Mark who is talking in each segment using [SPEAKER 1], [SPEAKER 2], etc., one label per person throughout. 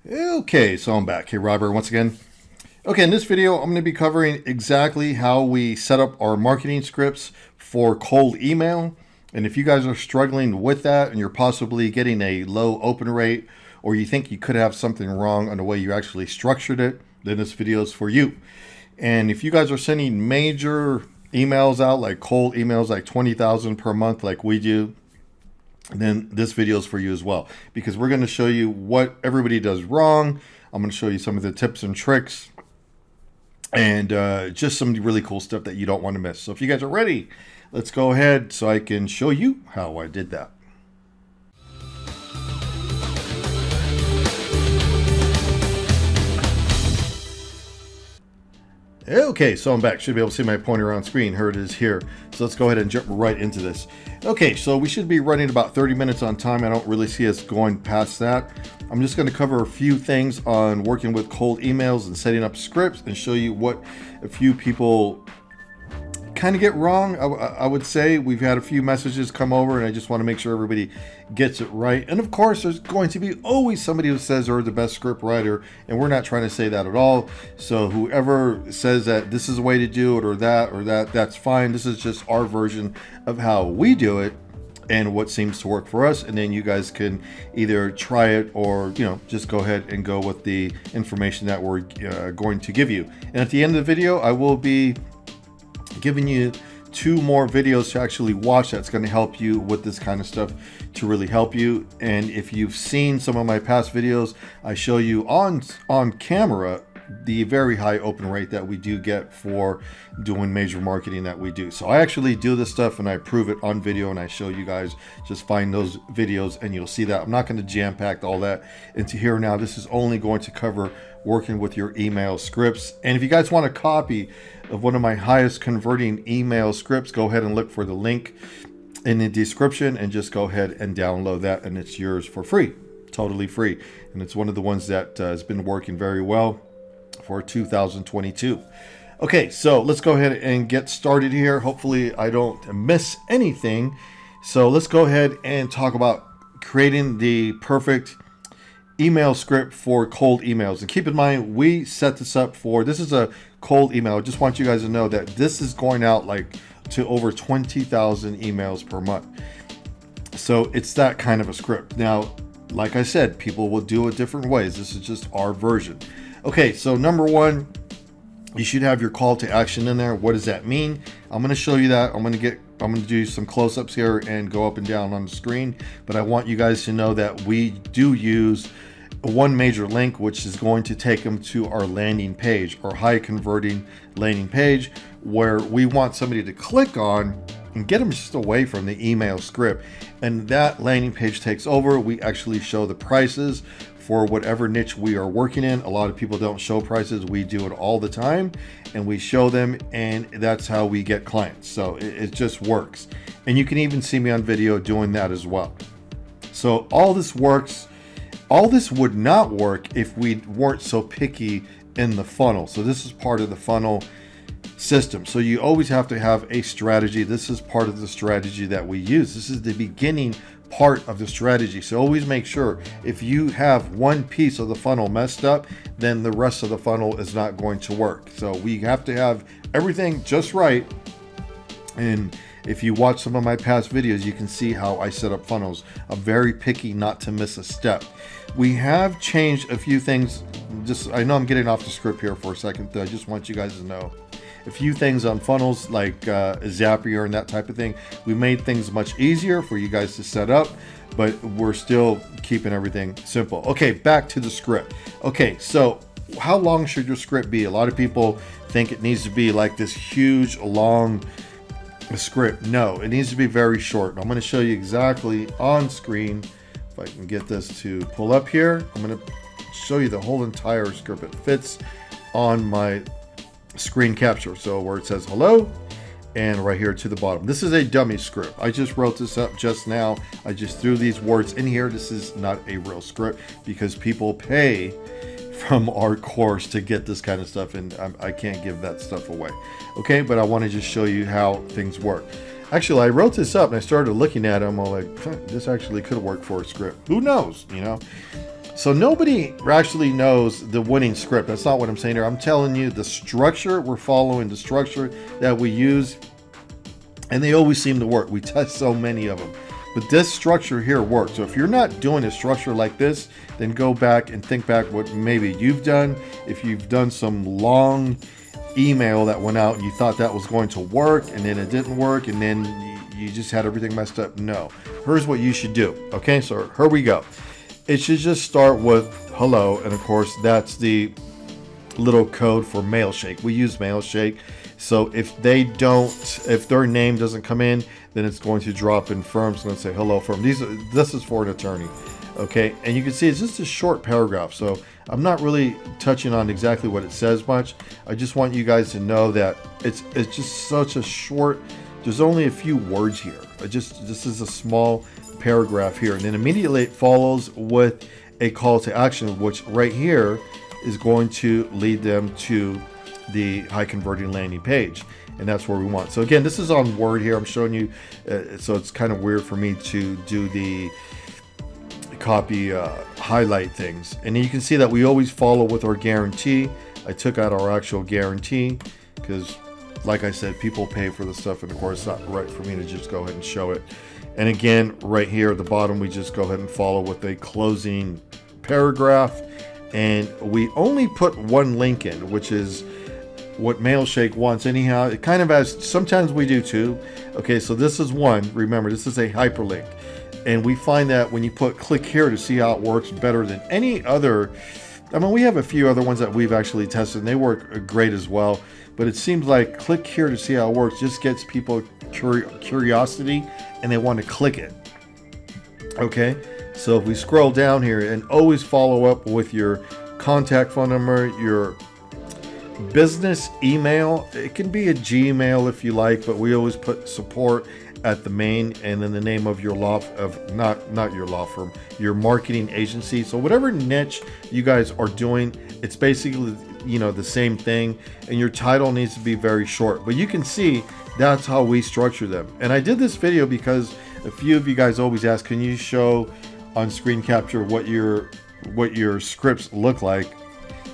[SPEAKER 1] Okay, so I'm back. Hey, Robert, once again. Okay, in this video, I'm going to be covering exactly how we set up our marketing scripts for cold email. And if you guys are struggling with that and you're possibly getting a low open rate, or you think you could have something wrong on the way you actually structured it, then this video is for you. And if you guys are sending major emails out, like cold emails, like 20,000 per month, like we do, then this video is for you as well, because we're going to show you what everybody does wrong. I'm going to show you some of the tips and tricks and just some really cool stuff that you don't want to miss. So if you guys are ready, let's go ahead so I can show you how I did that. Okay, so I'm back. Should be able to see my pointer on screen. Here it is here. So let's go ahead and jump right into this. Okay, so we should be running about 30 minutes on time. I don't really see us going past that. I'm just going to cover a few things on working with cold emails and setting up scripts and show you what a few people kind of get wrong. I would say we've had a few messages come over and I just want to make sure everybody gets it right. And of course, there's going to be always somebody who says they're the best script writer, and we're not trying to say that at all. So whoever says that this is the way to do it or that, that's fine. This is just our version of how we do it and what seems to work for us. And then you guys can either try it or, just go ahead and go with the information that we're going to give you. And at the end of the video, I will be giving you 2 more videos to actually watch that's going to help you with this kind of stuff, to really help you. And if you've seen some of my past videos, I show you on camera the very high open rate that we do get for doing major marketing that we do. So I actually do this stuff and I prove it on video and I show you guys. Just find those videos and you'll see that. I'm not going to jam pack all that into here now. This is only going to cover working with your email scripts. And if you guys want a copy of one of my highest converting email scripts, go ahead and look for the link in the description and just go ahead and download that, and it's yours for free, totally free. And it's one of the ones that has been working very well for 2022. Okay, so let's go ahead and get started here. Hopefully I don't miss anything. So let's go ahead and talk about creating the perfect email script for cold emails. And keep in mind, we set this up for, this is a cold email. I just want you guys to know that this is going out like to over 20,000 emails per month. So it's that kind of a script. Now, like I said, people will do it different ways. This is just our version. Okay, so number 1, you should have your call to action in there. What does that mean? I'm going to show you that. I'm going to do some close-ups here and go up and down on the screen, but I want you guys to know that we do use one major link, which is going to take them to our landing page, or high converting landing page, where we want somebody to click on and get them just away from the email script. And that landing page takes over. We actually show the prices for whatever niche we are working in. A lot of people don't show prices. We do it all the time and we show them, and that's how we get clients. So it just works. And you can even see me on video doing that as well. So all this works. All this would not work if we weren't so picky in the funnel. So this is part of the funnel system. So you always have to have a strategy. This is part of the strategy that we use. This is the beginning part of the strategy. So always make sure if you have one piece of the funnel messed up, then the rest of the funnel is not going to work. So we have to have everything just right. And if you watch some of my past videos, you can see how I set up funnels. I'm very picky not to miss a step. We have changed a few things. I know I'm getting off the script here for a second, though. I just want you guys to know a few things on funnels, like Zapier and that type of thing. We made things much easier for you guys to set up, but we're still keeping everything simple. Okay, back to the script. Okay, so how long should your script be? A lot of people think it needs to be like this huge, long script. No, it needs to be very short. I'm going to show you exactly on screen. If I can get this to pull up here, I'm going to show you the whole entire script. It fits on my screen capture. So where it says hello and right here to the bottom. This is a dummy script. I just wrote this up just now. I just threw these words in here. This is not a real script because people pay from our course to get this kind of stuff, and I can't give that stuff away. Okay, but I want to just show you how things work. Actually, I wrote this up and I started looking at them. I'm like, this actually could work for a script. Who knows, So nobody actually knows the winning script. That's not what I'm saying here. I'm telling you the structure we're following, the structure that we use, and they always seem to work. We test so many of them. But this structure here works. So if you're not doing a structure like this, then go back and think back what maybe you've done. If you've done some long email that went out and you thought that was going to work and then it didn't work and then you just had everything messed up. No. Here's what you should do. Okay, so here we go. It should just start with hello, and of course that's the little code for Mailshake. We use Mailshake. So if their name doesn't come in, then it's going to drop in firm. So let's say hello firm. This is for an attorney. Okay, and you can see it's just a short paragraph. So I'm not really touching on exactly what it says much. I just want you guys to know that it's just such a short, there's only a few words here. This is a small paragraph here, and then immediately it follows with a call to action, which right here is going to lead them to the high converting landing page, and that's where we want. So again, this is on Word here. I'm showing you, so it's kind of weird for me to do the copy highlight things, and then you can see that we always follow with our guarantee. I took out our actual guarantee because, like I said, people pay for the stuff, and of course it's not right for me to just go ahead and show it. And again, right here at the bottom, we just go ahead and follow with a closing paragraph, and we only put one link in, which is what Mailshake wants anyhow. It kind of has, sometimes we do too. Okay, so this is one. Remember, this is a hyperlink, and we find that when you put click here to see how it works better than any other. I mean, we have a few other ones that we've actually tested, and they work great as well. But it seems like click here to see how it works just gets people curiosity, and they want to click it. Okay, so if we scroll down here, and always follow up with your contact phone number, your business email. It can be a Gmail if you like, but we always put support at the main, and then the name of your not your law firm, your marketing agency. So whatever niche you guys are doing, it's basically, you know, the same thing, and your title needs to be very short. But you can see that's how we structure them. And I did this video because a few of you guys always ask, can you show on screen capture what your scripts look like?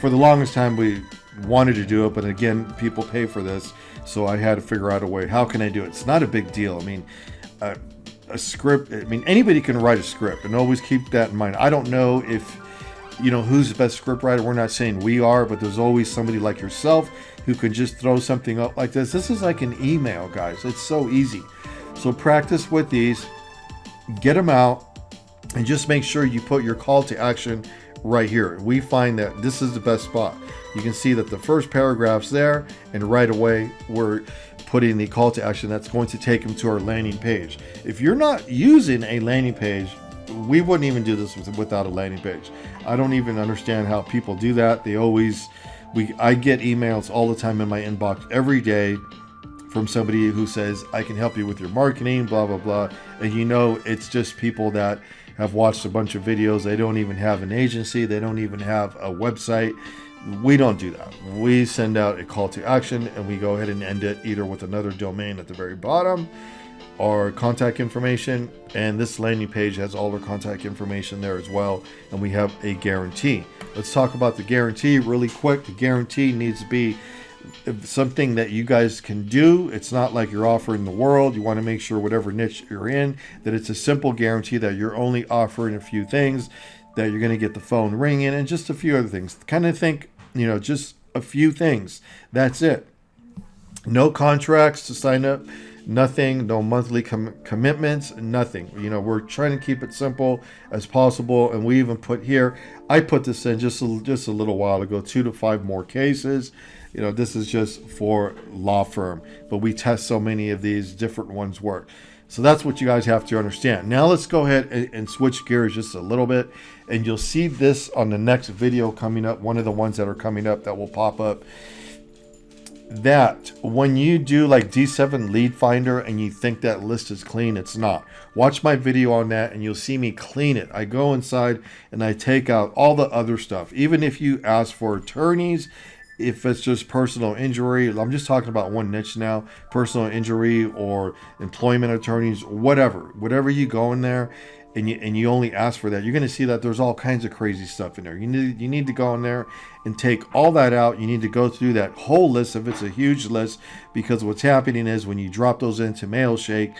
[SPEAKER 1] For the longest time we wanted to do it, but again, people pay for this, so I had to figure out a way. How can I do it? It's not a big deal. I mean, a script, I mean, anybody can write a script, and always keep that in mind. I don't know if, you know, who's the best script writer. We're not saying we are, but there's always somebody like yourself who can just throw something up like this. This is like an email, guys. It's so easy. So practice with these, get them out, and just make sure you put your call to action right here. We find that this is the best spot. You can see that the first paragraph's there, and right away we're putting the call to action that's going to take them to our landing page. If you're not using a landing page, we wouldn't even do this without a landing page. I don't even understand how people do that. I get emails all the time in my inbox every day from somebody who says, I can help you with your marketing, blah, blah, blah. And you know, it's just people that have watched a bunch of videos. They don't even have an agency. They don't even have a website. We don't do that. We send out a call to action, and we go ahead and end it either with another domain at the very bottom or contact information. And this landing page has all our contact information there as well. And we have a guarantee. Let's talk about the guarantee really quick. The guarantee needs to be something that you guys can do. It's not like you're offering the world. You want to make sure whatever niche you're in, that it's a simple guarantee that you're only offering a few things, that you're going to get the phone ringing, and just a few other things. Kind of think, you know, just a few things. That's it. No contracts to sign up, nothing, no monthly commitments, nothing. You know, we're trying to keep it simple as possible. And we even put here, I put this in just a little while ago, 2 to 5 more cases. You know, this is just for law firm, but we test so many of these different ones work. So that's what you guys have to understand. Now let's go ahead and switch gears just a little bit, and you'll see this on the next video coming up, one of the ones that are coming up that will pop up. That when you do like D7 lead finder and you think that list is clean, it's not. Watch my video on that and you'll see me clean it. I go inside and I take out all the other stuff. Even if you ask for attorneys, if it's just personal injury, I'm just talking about one niche now, personal injury or employment attorneys, whatever you go in there and you only ask for that, you're going to see that there's all kinds of crazy stuff in there. You need to go in there and take all that out. You need to go through that whole list if it's a huge list, because what's happening is when you drop those into Mailshake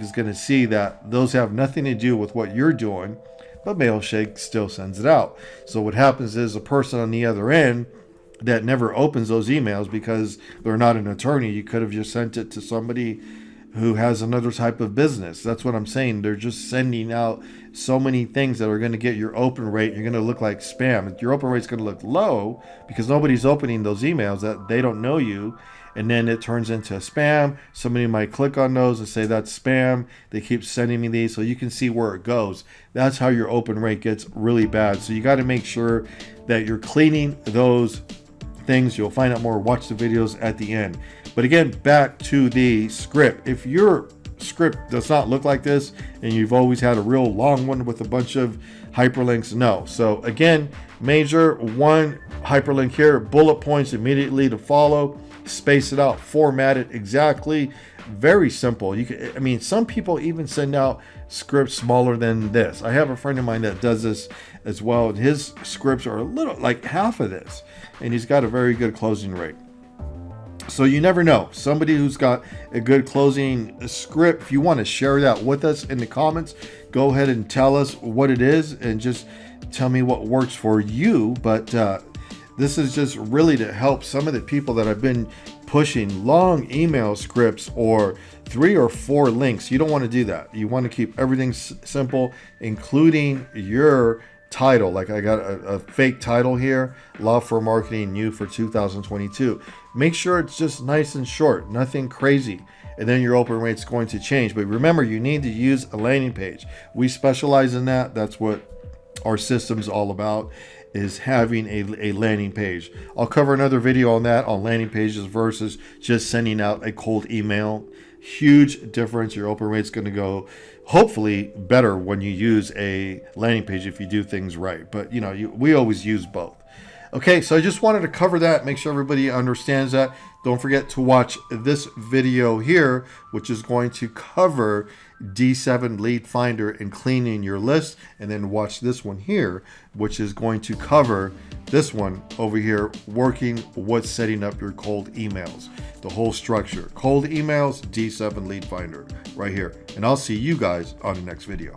[SPEAKER 1] is going to see that those have nothing to do with what you're doing, but Mailshake still sends it out. So what happens is a person on the other end that never opens those emails because they're not an attorney, you could have just sent it to somebody who has another type of business. That's what I'm saying. They're just sending out so many things that are going to get your open rate. You're going to look like spam. Your open rate's going to look low because nobody's opening those emails, that they don't know you. And then it turns into spam. Somebody might click on those and say that's spam. They keep sending me these, so you can see where it goes. That's how your open rate gets really bad. So you got to make sure that you're cleaning those things. You'll find out more. Watch the videos at the end. But again, back to the script. If your script does not look like this and you've always had a real long one with a bunch of hyperlinks, no. So again, major one hyperlink here, bullet points immediately to follow, space it out, format it exactly. Very simple. You can, I mean, some people even send out scripts smaller than this. I have a friend of mine that does this as well. His scripts are a little like half of this, and he's got a very good closing rate. So you never know. Somebody who's got a good closing script, if you want to share that with us in the comments, go ahead and tell us what it is and just tell me what works for you. But this is just really to help some of the people that have been pushing long email scripts or 3 or 4 links. You don't want to do that. You want to keep everything simple, including your title. Like I got a fake title here, Law for Marketing New for 2022. Make sure it's just nice and short, nothing crazy, and then your open rate's going to change. But remember, you need to use a landing page. We specialize in that. That's what our system's all about, is having a landing page. I'll cover another video on that, on landing pages versus just sending out a cold email. Huge difference. Your open rate's going to go hopefully better when you use a landing page if you do things right. But you know, we always use both. Okay, so I just wanted to cover that, make sure everybody understands that. Don't forget to watch this video here, which is going to cover D7 Lead Finder and cleaning your list. And then watch this one here, which is going to cover this one over here, working with setting up your cold emails. The whole structure. Cold emails, D7 Lead Finder, right here. And I'll see you guys on the next video.